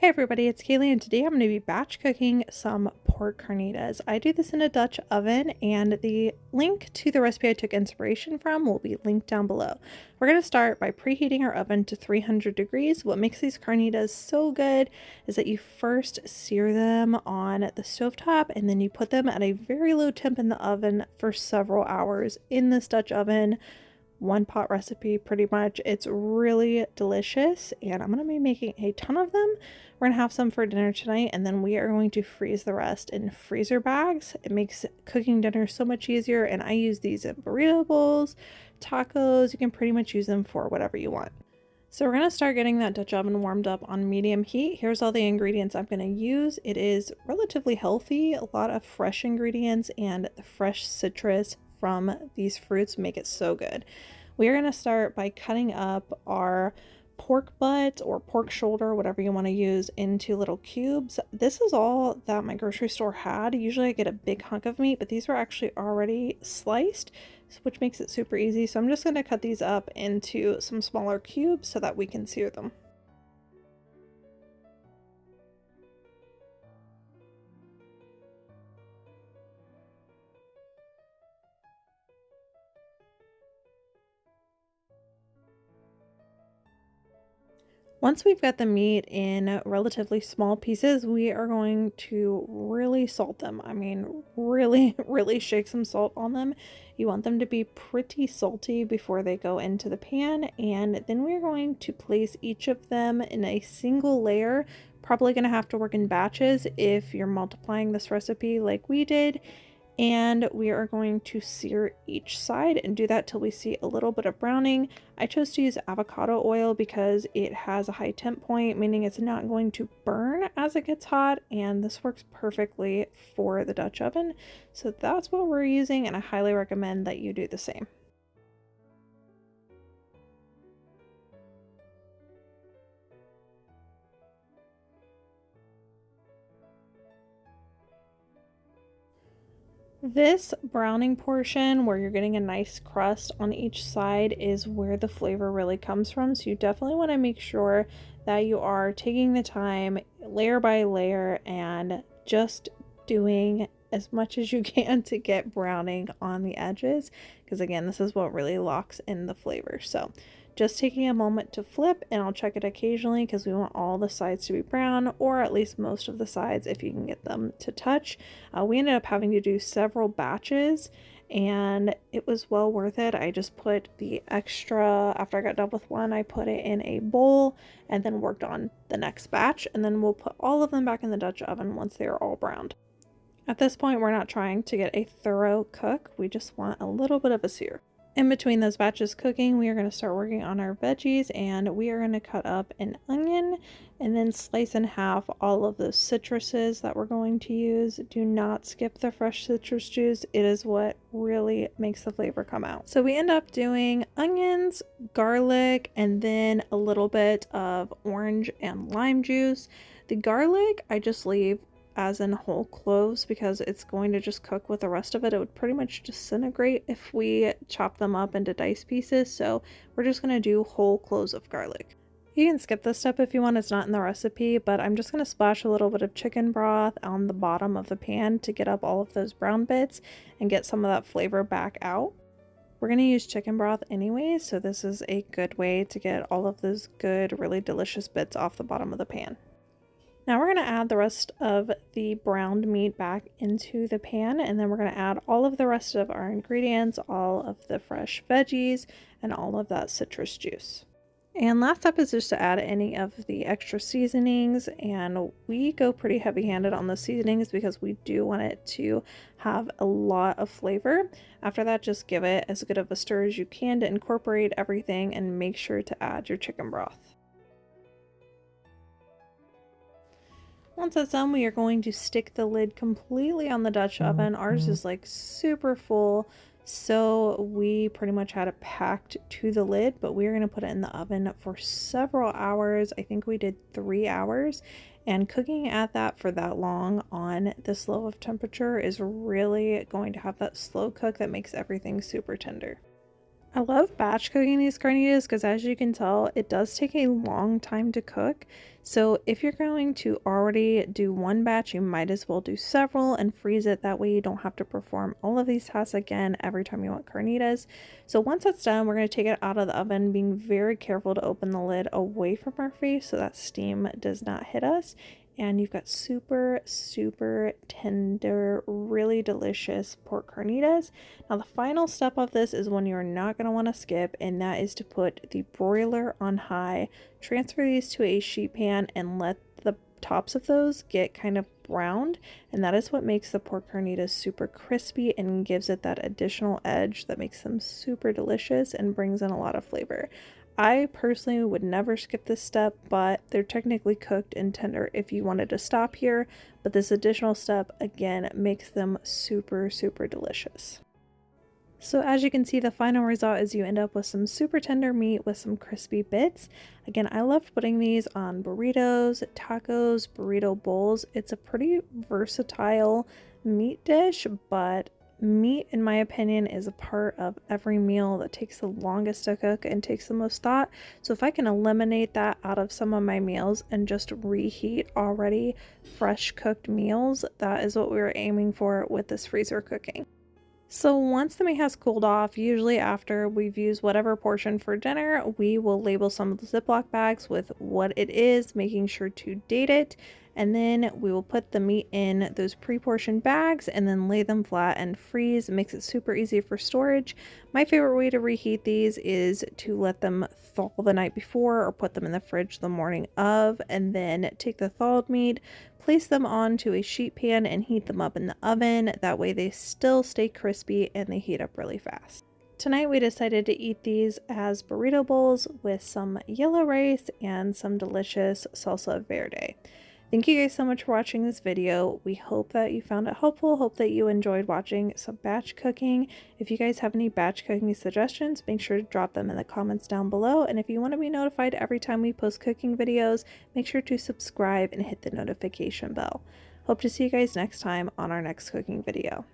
Hey everybody, it's Kaylee and today I'm going to be batch cooking some pork carnitas. I do this in a Dutch oven and the link to the recipe I took inspiration from will be linked down below. We're going to start by preheating our oven to 300 degrees. What makes these carnitas so good is that you first sear them on the stovetop and then you put them at a very low temp in the oven for several hours in this Dutch oven. One pot recipe pretty much. It's really delicious and I'm going to be making a ton of them. We're going to have some for dinner tonight and then we are going to freeze the rest in freezer bags. It makes cooking dinner so much easier and I use these in burrito bowls, tacos. You can pretty much use them for whatever you want. So we're going to start getting that Dutch oven warmed up on medium heat. Here's all the ingredients I'm going to use. It is relatively healthy, a lot of fresh ingredients, and the fresh citrus from these fruits make it so good. We are going to start by cutting up our pork butt or pork shoulder, whatever you want to use, into little cubes. This is all that my grocery store had. Usually I get a big hunk of meat, but these were actually already sliced, which makes it super easy. So I'm just going to cut these up into some smaller cubes so that we can sear them. Once we've got the meat in relatively small pieces, we are going to really salt them. I mean, really, really shake some salt on them. You want them to be pretty salty before they go into the pan. And then we're going to place each of them in a single layer. Probably going to have to work in batches if you're multiplying this recipe like we did. And we are going to sear each side and do that till we see a little bit of browning. I chose to use avocado oil because it has a high temp point, meaning it's not going to burn as it gets hot, and this works perfectly for the Dutch oven. So that's what we're using, and I highly recommend that you do the same. This browning portion where you're getting a nice crust on each side is where the flavor really comes from. So you definitely want to make sure that you are taking the time layer by layer and just doing as much as you can to get browning on the edges. Because again, this is what really locks in the flavor. So just taking a moment to flip, and I'll check it occasionally because we want all the sides to be brown, or at least most of the sides if you can get them to touch. We ended up having to do several batches and it was well worth it. I just put the extra, after I got done with one, I put it in a bowl and then worked on the next batch, and then we'll put all of them back in the Dutch oven once they are all browned. At this point, we're not trying to get a thorough cook, we just want a little bit of a sear. In between those batches cooking, we are going to start working on our veggies, and we are going to cut up an onion and then slice in half all of the citruses that we're going to use. Do not skip the fresh citrus juice. It is what really makes the flavor come out. So we end up doing onions, garlic, and then a little bit of orange and lime juice. The garlic I just leave as in whole cloves because it's going to just cook with the rest of it. It would pretty much disintegrate if we chop them up into diced pieces, so we're just going to do whole cloves of garlic. You can skip this step if you want, it's not in the recipe, but I'm just going to splash a little bit of chicken broth on the bottom of the pan to get up all of those brown bits and get some of that flavor back out. We're going to use chicken broth anyway, so this is a good way to get all of those good, really delicious bits off the bottom of the pan. Now we're going to add the rest of the browned meat back into the pan, and then we're going to add all of the rest of our ingredients, all of the fresh veggies, and all of that citrus juice. And last step is just to add any of the extra seasonings, and we go pretty heavy-handed on the seasonings because we do want it to have a lot of flavor. After that, just give it as good of a stir as you can to incorporate everything, and make sure to add your chicken broth. Once that's done, we are going to stick the lid completely on the Dutch oven. Ours is like super full, so we pretty much had it packed to the lid, but we're going to put it in the oven for several hours. I think we did 3 hours, and cooking at that for that long on this low of temperature is really going to have that slow cook that makes everything super tender. I love batch cooking these carnitas because, as you can tell, it does take a long time to cook. So if you're going to already do one batch, you might as well do several and freeze it. That way you don't have to perform all of these tasks again every time you want carnitas. So once that's done, we're going to take it out of the oven, being very careful to open the lid away from our face so that steam does not hit us. And you've got super, super tender, really delicious pork carnitas. Now, the final step of this is one you're not going to want to skip, and that is to put the broiler on high, transfer these to a sheet pan, and let the tops of those get kind of browned. And that is what makes the pork carnitas super crispy and gives it that additional edge that makes them super delicious and brings in a lot of flavor. I personally would never skip this step, but they're technically cooked and tender if you wanted to stop here. But this additional step, again, makes them super, super delicious. So as you can see, the final result is you end up with some super tender meat with some crispy bits. Again, I love putting these on burritos, tacos, burrito bowls. It's a pretty versatile meat dish, but meat, in my opinion, is a part of every meal that takes the longest to cook and takes the most thought. So if I can eliminate that out of some of my meals and just reheat already fresh cooked meals, that is what we were aiming for with this freezer cooking. So once the meat has cooled off, usually after we've used whatever portion for dinner, we will label some of the Ziploc bags with what it is, making sure to date it. And then we will put the meat in those pre-portioned bags and then lay them flat and freeze. It makes it super easy for storage. My favorite way to reheat these is to let them thaw the night before or put them in the fridge the morning of, and then take the thawed meat, place them onto a sheet pan and heat them up in the oven. That way they still stay crispy and they heat up really fast. Tonight we decided to eat these as burrito bowls with some yellow rice and some delicious salsa verde. Thank you guys so much for watching this video. We hope that you found it helpful. Hope that you enjoyed watching some batch cooking. If you guys have any batch cooking suggestions, make sure to drop them in the comments down below. And if you want to be notified every time we post cooking videos, make sure to subscribe and hit the notification bell. Hope to see you guys next time on our next cooking video.